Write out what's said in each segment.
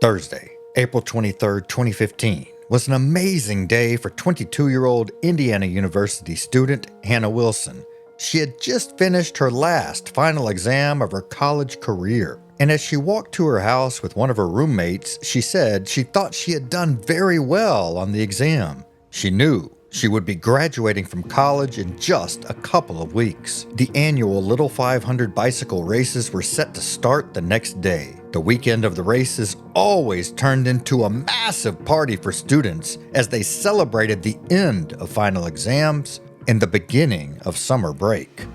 Thursday, April 23, 2015, was an amazing day for 22-year-old Indiana University student Hannah Wilson. She had just finished her last final exam of her college career, and as she walked to her house with one of her roommates, she said she thought she had done very well on the exam. She knew she would be graduating from college in just a couple of weeks. The annual Little 500 bicycle races were set to start the next day. The weekend of the races always turned into a massive party for students as they celebrated the end of final exams and the beginning of summer break.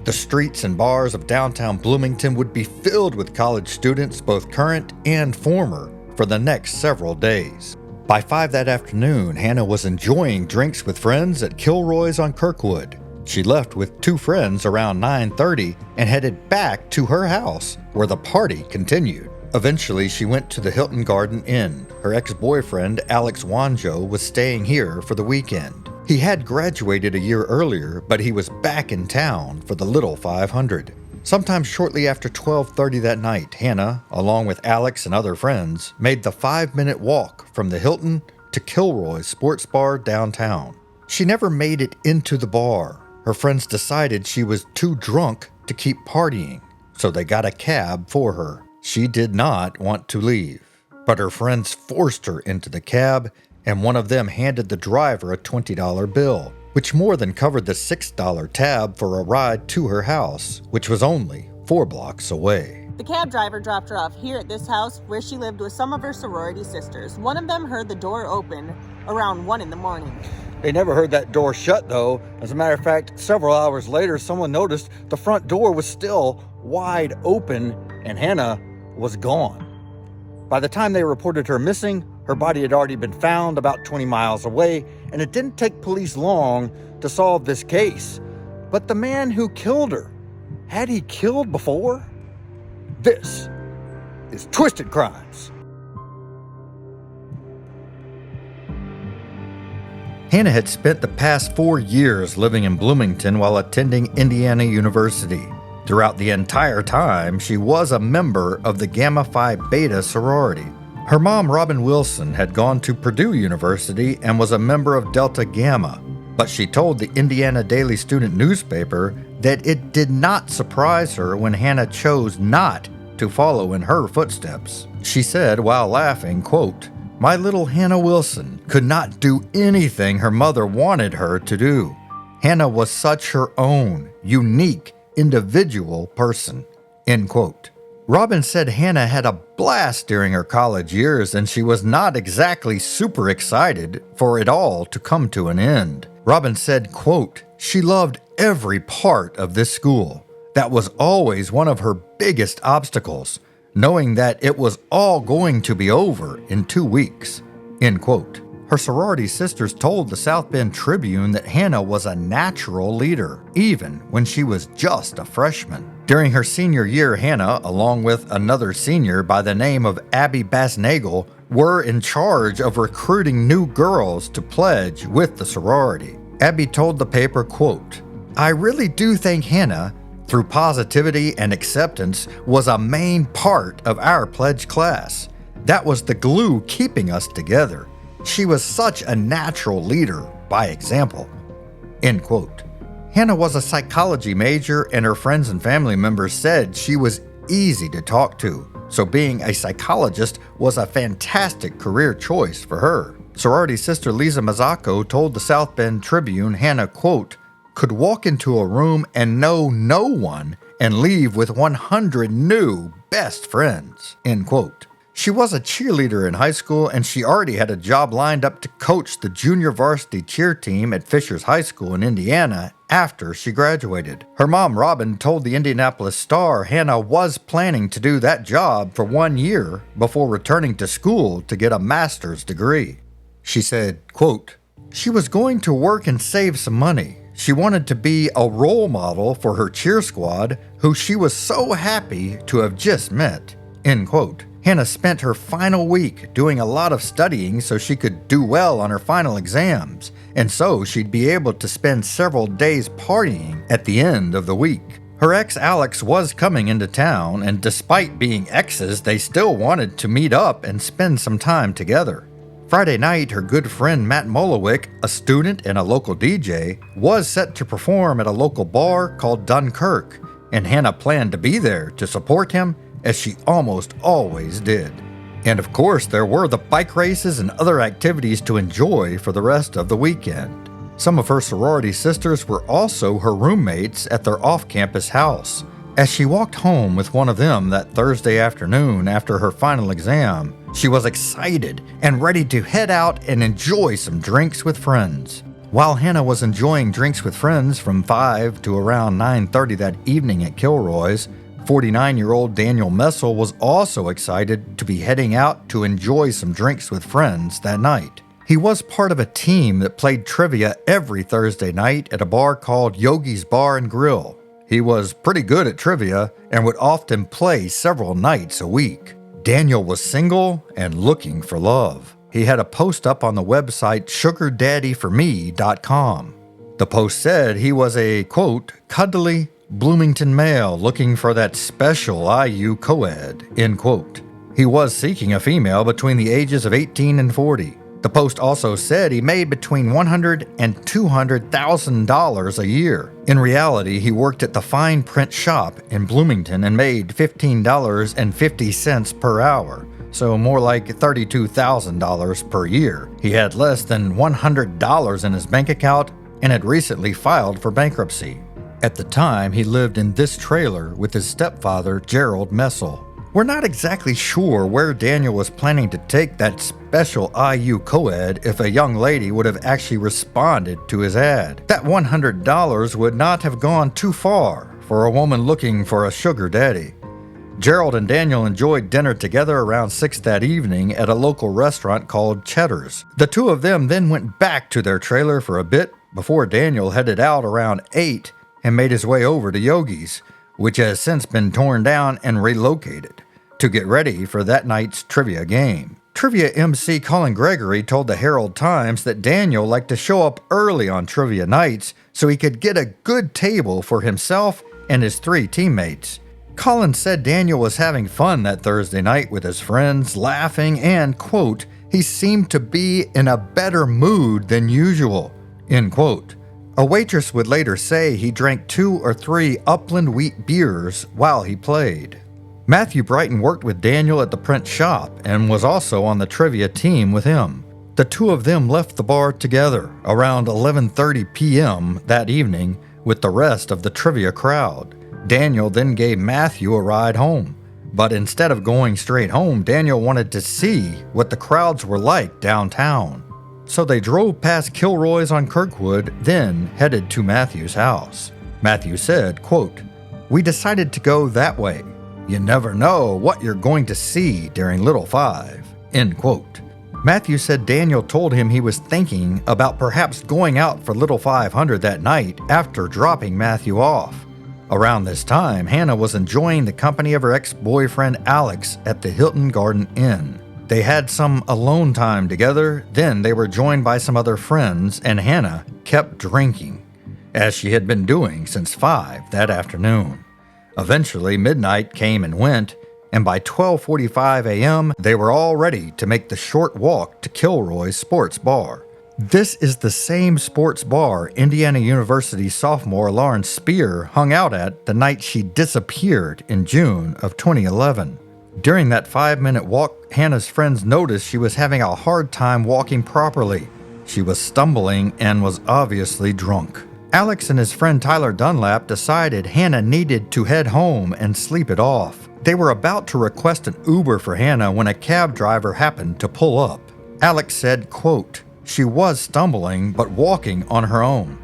The streets and bars of downtown Bloomington would be filled with college students, both current and former, for the next several days. By 5 that afternoon, Hannah was enjoying drinks with friends at Kilroy's on Kirkwood. She left with 2 friends around 9:30 and headed back to her house, where the party continued. Eventually, she went to the Hilton Garden Inn. Her ex-boyfriend, Alex Wanjo, was staying here for the weekend. He had graduated a year earlier, but he was back in town for the Little 500. Sometime shortly after 12:30 that night, Hannah, along with Alex and other friends, made the 5-minute walk from the Hilton to Kilroy's sports bar downtown. She never made it into the bar. Her friends decided she was too drunk to keep partying, so they got a cab for her. She did not want to leave, but her friends forced her into the cab, and one of them handed the driver a $20 bill, which more than covered the $6 tab for a ride to her house, which was only 4 blocks away. The cab driver dropped her off here at this house where she lived with some of her sorority sisters. One of them heard the door open around 1 in the morning. They never heard that door shut, though. As a matter of fact, several hours later, someone noticed the front door was still wide open and Hannah was gone. By the time they reported her missing, her body had already been found about 20 miles away, and it didn't take police long to solve this case. But the man who killed her, had he killed before? This is Twisted Crimes. Hannah had spent the past 4 years living in Bloomington while attending Indiana University. Throughout the entire time, she was a member of the Gamma Phi Beta sorority. Her mom, Robin Wilson, had gone to Purdue University and was a member of Delta Gamma, but she told the Indiana Daily Student newspaper that it did not surprise her when Hannah chose not to follow in her footsteps. She said while laughing, quote, "My little Hannah Wilson could not do anything her mother wanted her to do. Hannah was such her own, unique, individual person," end quote. Robin said Hannah had a blast during her college years and she was not exactly super excited for it all to come to an end. Robin said, quote, "She loved every part of this school. That was always one of her biggest obstacles, knowing that it was all going to be over in 2 weeks," end quote. Her sorority sisters told the South Bend Tribune that Hannah was a natural leader, even when she was just a freshman. During her senior year, Hannah, along with another senior by the name of Abby Basnagel, were in charge of recruiting new girls to pledge with the sorority. Abby told the paper, quote, "I really do think Hannah, through positivity and acceptance, was a main part of our pledge class. That was the glue keeping us together. She was such a natural leader by example," end quote. Hannah was a psychology major and her friends and family members said she was easy to talk to, so being a psychologist was a fantastic career choice for her. Sorority sister Lisa Mazzacco told the South Bend Tribune Hannah, quote, "could walk into a room and know no one and leave with 100 new best friends," end quote. She was a cheerleader in high school and she already had a job lined up to coach the junior varsity cheer team at Fishers High School in Indiana after she graduated. Her mom, Robin, told the Indianapolis Star Hannah was planning to do that job for 1 year before returning to school to get a master's degree. She said, quote, "She was going to work and save some money. She wanted to be a role model for her cheer squad, who she was so happy to have just met," end quote. Hannah spent her final week doing a lot of studying so she could do well on her final exams, and so she'd be able to spend several days partying at the end of the week. Her ex Alex was coming into town, and despite being exes, they still wanted to meet up and spend some time together. Friday night, her good friend Matt Molowick, a student and a local DJ, was set to perform at a local bar called Dunkirk, and Hannah planned to be there to support him, as she almost always did. And of course, there were the bike races and other activities to enjoy for the rest of the weekend. Some of her sorority sisters were also her roommates at their off-campus house. As she walked home with one of them that Thursday afternoon after her final exam, she was excited and ready to head out and enjoy some drinks with friends. While Hannah was enjoying drinks with friends from 5 to around 9:30 that evening at Kilroy's, 49-year-old Daniel Messel was also excited to be heading out to enjoy some drinks with friends that night. He was part of a team that played trivia every Thursday night at a bar called Yogi's Bar and Grill. He was pretty good at trivia and would often play several nights a week. Daniel was single and looking for love. He had a post up on the website sugardaddyforme.com. The post said he was a, quote, cuddly Bloomington male looking for that special IU co-ed, end quote. He was seeking a female between the ages of 18 and 40. The post also said he made between $100,000 and $200,000 a year. In reality, he worked at the fine print shop in Bloomington and made $15.50 per hour, so more like $32,000 per year. He had less than $100 in his bank account and had recently filed for bankruptcy. At the time, he lived in this trailer with his stepfather, Gerald Messel. We're not exactly sure where Daniel was planning to take that special IU co-ed if a young lady would have actually responded to his ad. That $100 would not have gone too far for a woman looking for a sugar daddy. Gerald and Daniel enjoyed dinner together around 6 that evening at a local restaurant called Cheddar's. The two of them then went back to their trailer for a bit before Daniel headed out around 8 and made his way over to Yogi's, which has since been torn down and relocated, to get ready for that night's trivia game. Trivia MC Colin Gregory told the Herald-Times that Daniel liked to show up early on trivia nights so he could get a good table for himself and his 3 teammates. Colin said Daniel was having fun that Thursday night with his friends, laughing, and, quote, he seemed to be in a better mood than usual, end quote. A waitress would later say he drank 2 or 3 Upland wheat beers while he played. Matthew Brighton worked with Daniel at the print shop and was also on the trivia team with him. The two of them left the bar together around 11:30 p.m. that evening with the rest of the trivia crowd. Daniel then gave Matthew a ride home. But instead of going straight home, Daniel wanted to see what the crowds were like downtown. So they drove past Kilroy's on Kirkwood, then headed to Matthew's house. Matthew said, quote, we decided to go that way. You never know what you're going to see during Little Five, end quote. Matthew said Daniel told him he was thinking about perhaps going out for Little 500 that night after dropping Matthew off. Around this time, Hannah was enjoying the company of her ex-boyfriend Alex at the Hilton Garden Inn. They had some alone time together, then they were joined by some other friends, and Hannah kept drinking, as she had been doing since 5 that afternoon. Eventually, midnight came and went, and by 12:45 a.m., they were all ready to make the short walk to Kilroy's Sports Bar. This is the same sports bar Indiana University sophomore Lauren Spierer hung out at the night she disappeared in June of 2011. During that 5-minute walk, Hannah's friends noticed she was having a hard time walking properly. She was stumbling and was obviously drunk. Alex and his friend Tyler Dunlap decided Hannah needed to head home and sleep it off. They were about to request an Uber for Hannah when a cab driver happened to pull up. Alex said, quote, she was stumbling but walking on her own.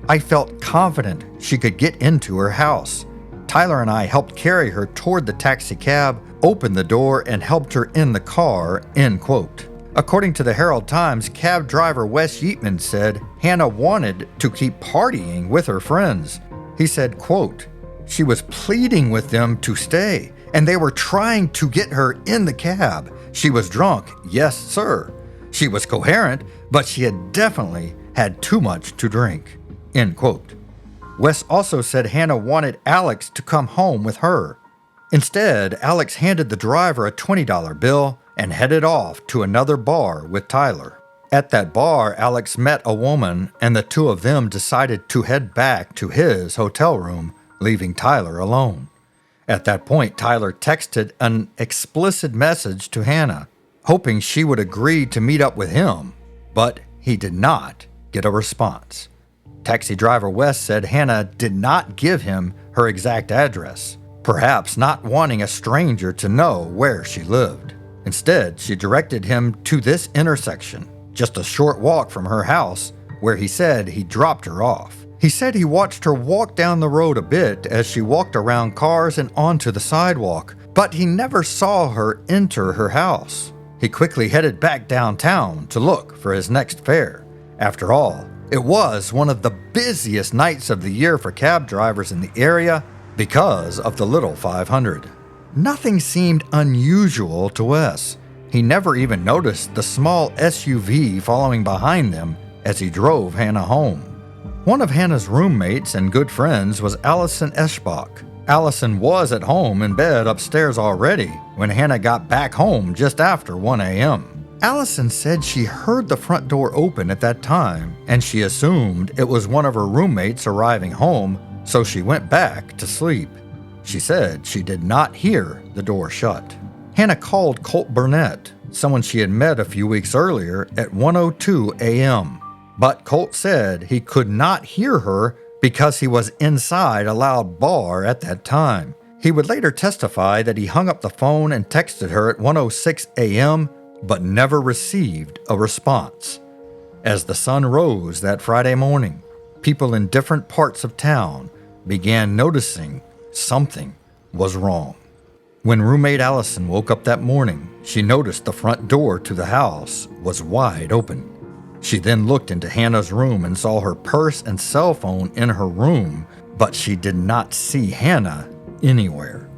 I felt confident she could get into her house. Tyler and I helped carry her toward the taxi cab, opened the door, and helped her in the car, end quote. According to the Herald-Times, cab driver Wes Yeatman said Hannah wanted to keep partying with her friends. He said, quote, she was pleading with them to stay, and they were trying to get her in the cab. She was drunk, yes, sir. She was coherent, but she had definitely had too much to drink, end quote. Wes also said Hannah wanted Alex to come home with her. Instead, Alex handed the driver a $20 bill and headed off to another bar with Tyler. At that bar, Alex met a woman, and the two of them decided to head back to his hotel room, leaving Tyler alone. At that point, Tyler texted an explicit message to Hannah, hoping she would agree to meet up with him, but he did not get a response. Taxi driver Wes said Hannah did not give him her exact address, perhaps not wanting a stranger to know where she lived. Instead, she directed him to this intersection, just a short walk from her house, where he said he dropped her off. He said he watched her walk down the road a bit as she walked around cars and onto the sidewalk, but he never saw her enter her house. He quickly headed back downtown to look for his next fare. After all, it was one of the busiest nights of the year for cab drivers in the area because of the Little 500. Nothing seemed unusual to Wes. He never even noticed the small SUV following behind them as he drove Hannah home. One of Hannah's roommates and good friends was Allison Eschbach. Allison was at home in bed upstairs already when Hannah got back home just after 1 a.m. Allison said she heard the front door open at that time, and she assumed it was one of her roommates arriving home, so she went back to sleep. She said she did not hear the door shut. Hannah called Colt Burnett, someone she had met a few weeks earlier, at 1:02 a.m., but Colt said he could not hear her because he was inside a loud bar at that time. He would later testify that he hung up the phone and texted her at 1:06 a.m., but never received a response. As the sun rose that Friday morning, people in different parts of town began noticing something was wrong. When roommate Allison woke up that morning, she noticed the front door to the house was wide open. She then looked into Hannah's room and saw her purse and cell phone in her room, but she did not see Hannah anywhere.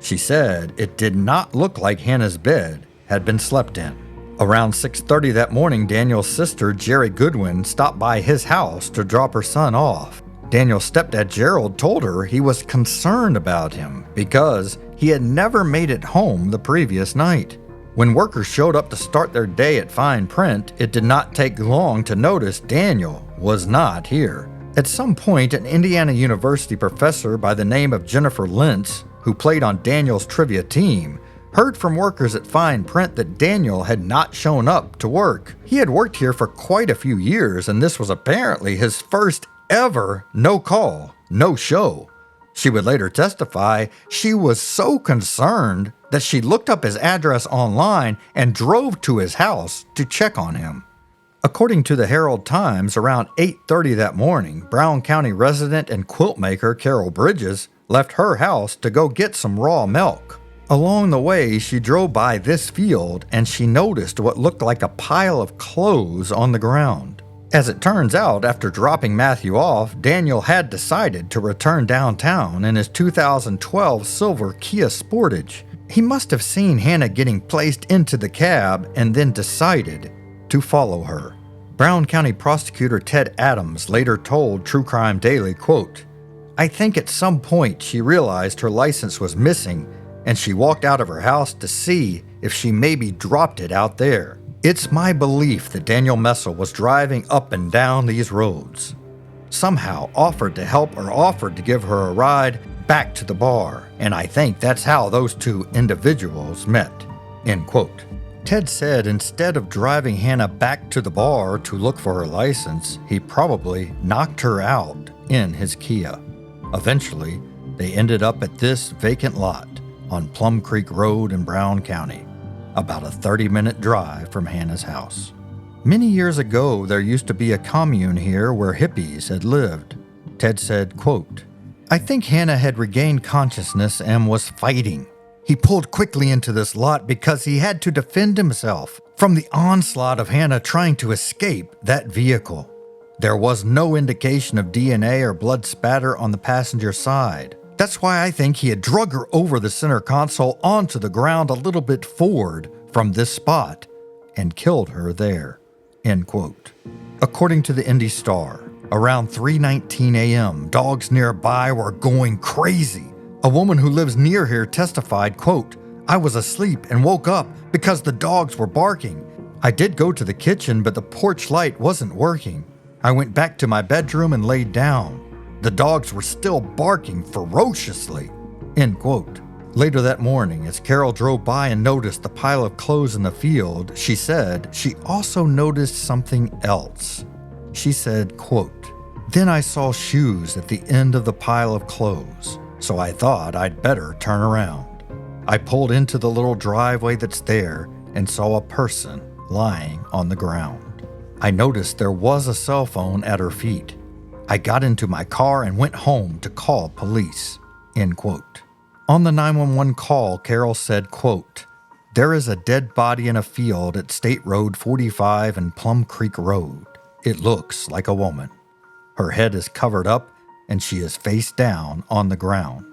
She said it did not look like Hannah's bed had been slept in. Around 6:30 that morning, Daniel's sister, Jerry Goodwin, stopped by his house to drop her son off. Daniel's stepdad, Gerald, told her he was concerned about him because he had never made it home the previous night. When workers showed up to start their day at Fine Print, it did not take long to notice Daniel was not here. At some point, an Indiana University professor by the name of Jennifer Lentz, who played on Daniel's trivia team, heard from workers at Fine Print that Daniel had not shown up to work. He had worked here for quite a few years, and this was apparently his first ever no call, no show. She would later testify she was so concerned that she looked up his address online and drove to his house to check on him. According to the Herald-Times, around 8:30 that morning, Brown County resident and quilt maker Carol Bridges left her house to go get some raw milk. Along the way, she drove by this field and she noticed what looked like a pile of clothes on the ground. As it turns out, after dropping Matthew off, Daniel had decided to return downtown in his 2012 silver Kia Sportage. He must have seen Hannah getting placed into the cab and then decided to follow her. Brown County Prosecutor Ted Adams later told True Crime Daily, quote, "I think at some point she realized her license was missing and she walked out of her house to see if she maybe dropped it out there. It's my belief that Daniel Messel was driving up and down these roads, somehow offered to help or offered to give her a ride back to the bar, and I think that's how those two individuals met," end quote. Ted said instead of driving Hannah back to the bar to look for her license, he probably knocked her out in his Kia. Eventually, they ended up at this vacant lot on Plum Creek Road in Brown County, about a 30-minute drive from Hannah's house. Many years ago, there used to be a commune here where hippies had lived. Ted said, quote, "I think Hannah had regained consciousness and was fighting. He pulled quickly into this lot because he had to defend himself from the onslaught of Hannah trying to escape that vehicle. There was no indication of DNA or blood spatter on the passenger side. That's why I think he had drug her over the center console onto the ground a little bit forward from this spot and killed her there," end quote. According to the Indy Star, Around 3:19 a.m., dogs nearby were going crazy. A woman who lives near here testified, quote, "I was asleep and woke up because the dogs were barking. I did go to the kitchen, but the porch light wasn't working. I went back to my bedroom and laid down. The dogs were still barking ferociously," end quote. Later that morning, as Carol drove by and noticed the pile of clothes in the field, she said she also noticed something else. She said, quote, "Then I saw shoes at the end of the pile of clothes, so I thought I'd better turn around. I pulled into the little driveway that's there and saw a person lying on the ground. I noticed there was a cell phone at her feet. I got into my car and went home to call police," end quote. On the 911 call, Carol said, quote, "There is a dead body in a field at State Road 45 and Plum Creek Road. It looks like a woman. Her head is covered up and she is face down on the ground.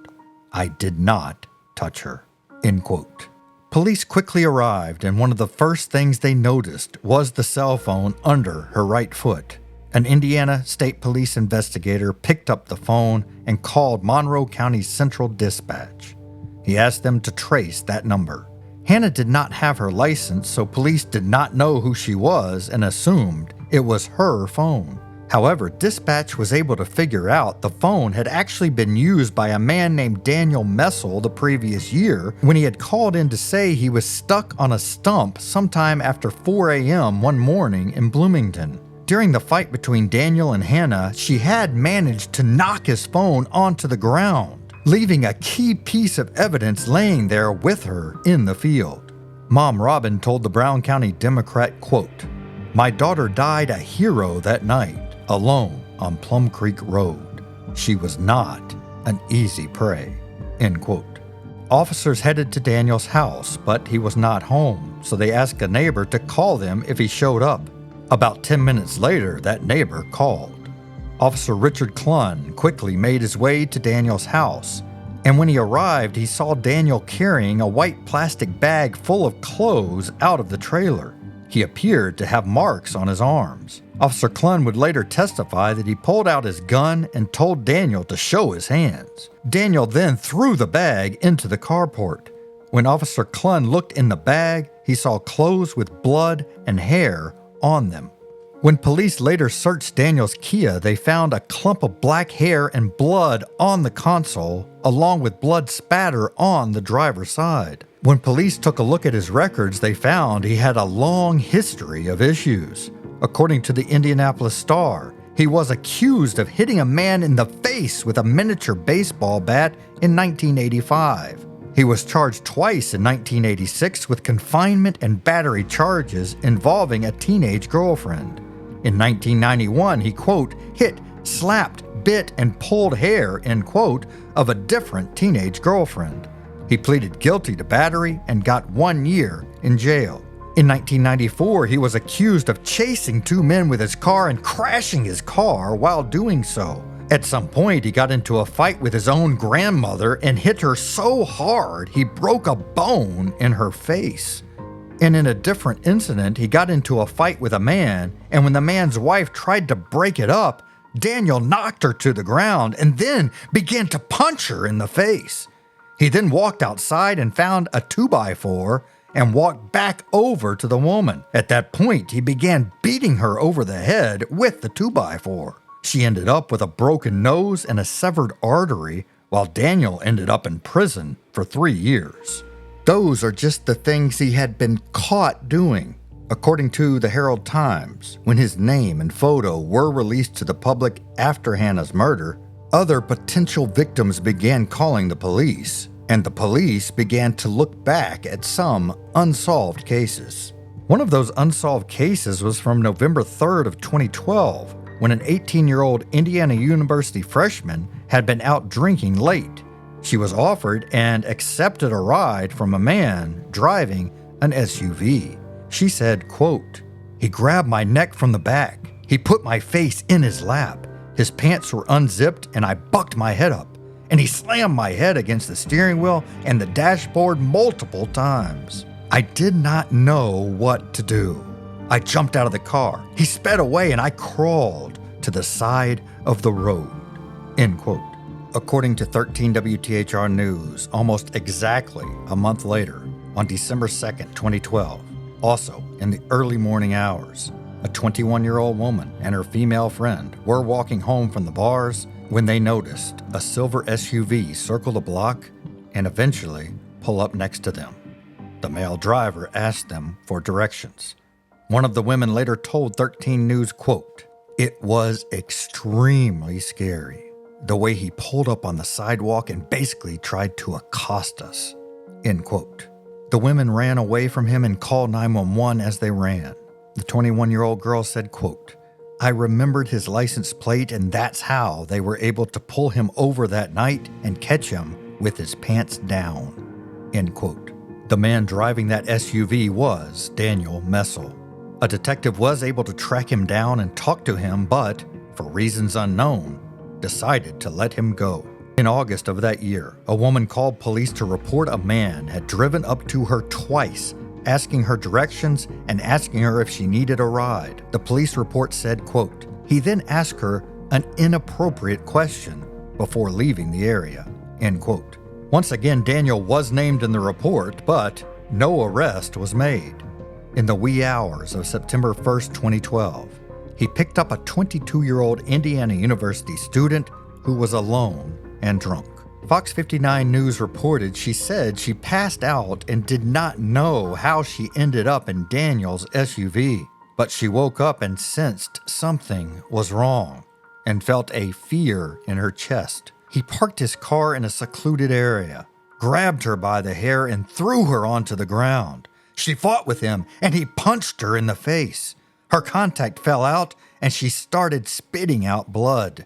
I did not touch her," end quote. Police quickly arrived, and one of the first things they noticed was the cell phone under her right foot. An Indiana State Police investigator picked up the phone and called Monroe County Central Dispatch. He asked them to trace that number. Hannah did not have her license, so police did not know who she was and assumed it was her phone. However, dispatch was able to figure out the phone had actually been used by a man named Daniel Messel the previous year when he had called in to say he was stuck on a stump sometime after 4 a.m. one morning in Bloomington. During the fight between Daniel and Hannah, she had managed to knock his phone onto the ground, leaving a key piece of evidence laying there with her in the field. Mom Robin told the Brown County Democrat, quote, "My daughter died a hero that night, alone on Plum Creek Road. She was not an easy prey," end quote. Officers headed to Daniel's house, but he was not home, so they asked a neighbor to call them if he showed up. About 10 minutes later, that neighbor called. Officer Richard Clunn quickly made his way to Daniel's house, and when he arrived, he saw Daniel carrying a white plastic bag full of clothes out of the trailer. He appeared to have marks on his arms. Officer Clunn would later testify that he pulled out his gun and told Daniel to show his hands. Daniel then threw the bag into the carport. When Officer Clunn looked in the bag, he saw clothes with blood and hair on them. When police later searched Daniel's Kia, they found a clump of black hair and blood on the console, along with blood spatter on the driver's side. When police took a look at his records, they found he had a long history of issues. According to the Indianapolis Star, he was accused of hitting a man in the face with a miniature baseball bat in 1985. He was charged twice in 1986 with confinement and battery charges involving a teenage girlfriend. In 1991, he, quote, hit, slapped, bit, and pulled hair, end quote, of a different teenage girlfriend. He pleaded guilty to battery and got 1 year in jail. In 1994, he was accused of chasing two men with his car and crashing his car while doing so. At some point, he got into a fight with his own grandmother and hit her so hard he broke a bone in her face. And in a different incident, he got into a fight with a man, and when the man's wife tried to break it up, Daniel knocked her to the ground and then began to punch her in the face. He then walked outside and found a 2x4 and walked back over to the woman. At that point, he began beating her over the head with the 2x4. She ended up with a broken nose and a severed artery, while Daniel ended up in prison for 3 years. Those are just the things he had been caught doing. According to the Herald Times, when his name and photo were released to the public after Hannah's murder, other potential victims began calling the police, and the police began to look back at some unsolved cases. One of those unsolved cases was from November 3rd of 2012, when an 18-year-old Indiana University freshman had been out drinking late. She was offered and accepted a ride from a man driving an SUV. She said, quote, "He grabbed my neck from the back. He put my face in his lap. His pants were unzipped and I bucked my head up. And he slammed my head against the steering wheel and the dashboard multiple times. I did not know what to do. I jumped out of the car. He sped away and I crawled to the side of the road, end quote. According to 13 WTHR News, almost exactly a month later, on December 2nd, 2012, also in the early morning hours, a 21-year-old woman and her female friend were walking home from the bars when they noticed a silver SUV circle the block and eventually pull up next to them. The male driver asked them for directions. One of the women later told 13 News, quote, "It was extremely scary, the way he pulled up on the sidewalk and basically tried to accost us," end quote. The women ran away from him and called 911 as they ran. The 21-year-old girl said, quote, "I remembered his license plate and that's how they were able to pull him over that night and catch him with his pants down," end quote. The man driving that SUV was Daniel Messel. A detective was able to track him down and talk to him, but, for reasons unknown, decided to let him go. In August of that year, a woman called police to report a man had driven up to her twice, asking her directions and asking her if she needed a ride. The police report said, quote, "He then asked her an inappropriate question before leaving the area," end quote. Once again, Daniel was named in the report, but no arrest was made. In the wee hours of September 1st, 2012, he picked up a 22-year-old Indiana University student who was alone and drunk. Fox 59 News reported she said she passed out and did not know how she ended up in Daniel's SUV, but she woke up and sensed something was wrong and felt a fear in her chest. He parked his car in a secluded area, grabbed her by the hair and threw her onto the ground. She fought with him and he punched her in the face. Her contact fell out and she started spitting out blood.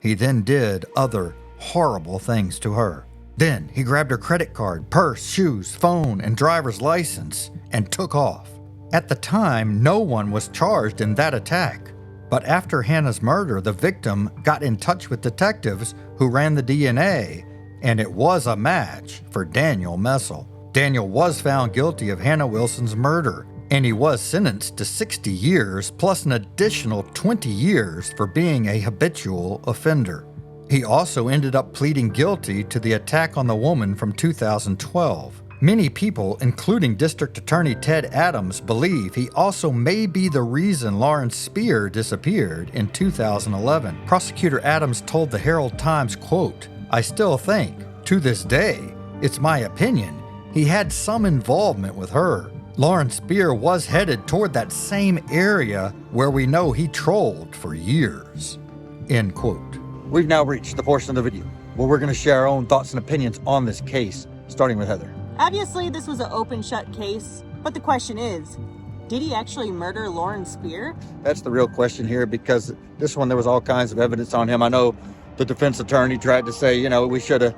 He then did other horrible things to her. Then he grabbed her credit card, purse, shoes, phone, and driver's license and took off. At the time, no one was charged in that attack. But after Hannah's murder, the victim got in touch with detectives who ran the DNA, and it was a match for Daniel Messel. Daniel was found guilty of Hannah Wilson's murder, and he was sentenced to 60 years plus an additional 20 years for being a habitual offender. He also ended up pleading guilty to the attack on the woman from 2012. Many people, including District Attorney Ted Adams, believe he also may be the reason Lauren Spierer disappeared in 2011. Prosecutor Adams told the Herald Times, quote, "I still think, to this day, it's my opinion, he had some involvement with her. Lauren Spierer was headed toward that same area where we know he trolled for years," end quote. We've now reached the portion of the video where we're going to share our own thoughts and opinions on this case, starting with Heather. Obviously, this was an open-shut case, but the question is, did he actually murder Lauren Spierer? That's the real question here, because this one, there was all kinds of evidence on him. I know the defense attorney tried to say, we should have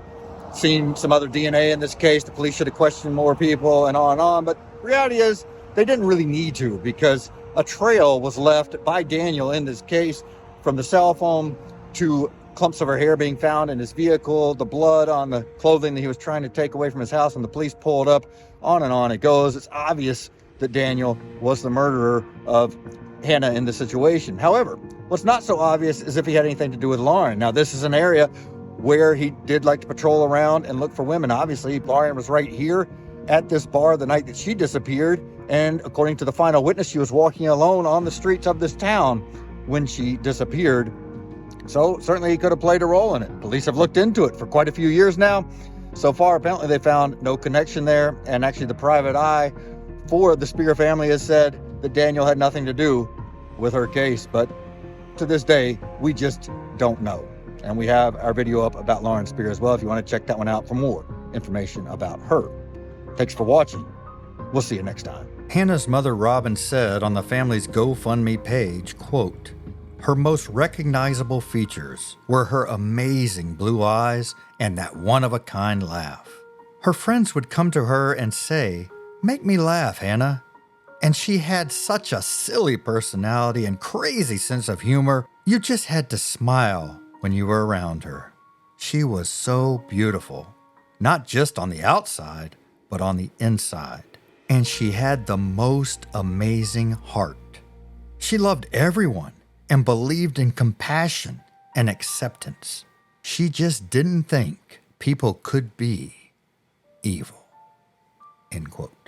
seen some other DNA in this case. The police should have questioned more people and on. But reality is, they didn't really need to, because a trail was left by Daniel in this case from the cell phone to clumps of her hair being found in his vehicle, the blood on the clothing that he was trying to take away from his house when the police pulled up, on and on it goes. It's obvious that Daniel was the murderer of Hannah in the situation. However, what's not so obvious is if he had anything to do with Lauren. Now, this is an area where he did like to patrol around and look for women. Obviously, Lauren was right here at this bar the night that she disappeared, and according to the final witness, she was walking alone on the streets of this town when she disappeared. So certainly he could have played a role in it. Police have looked into it for quite a few years now. So far, apparently they found no connection there. And actually the private eye for the Spierer family has said that Daniel had nothing to do with her case. But to this day, we just don't know. And we have our video up about Lauren Spierer as well if you want to check that one out for more information about her. Thanks for watching. We'll see you next time. Hannah's mother, Robin, said on the family's GoFundMe page, quote, "Her most recognizable features were her amazing blue eyes and that one-of-a-kind laugh. Her friends would come to her and say, 'Make me laugh, Hannah.' And she had such a silly personality and crazy sense of humor, you just had to smile when you were around her. She was so beautiful, not just on the outside, but on the inside. And she had the most amazing heart. She loved everyone and believed in compassion and acceptance. She just didn't think people could be evil. End quote.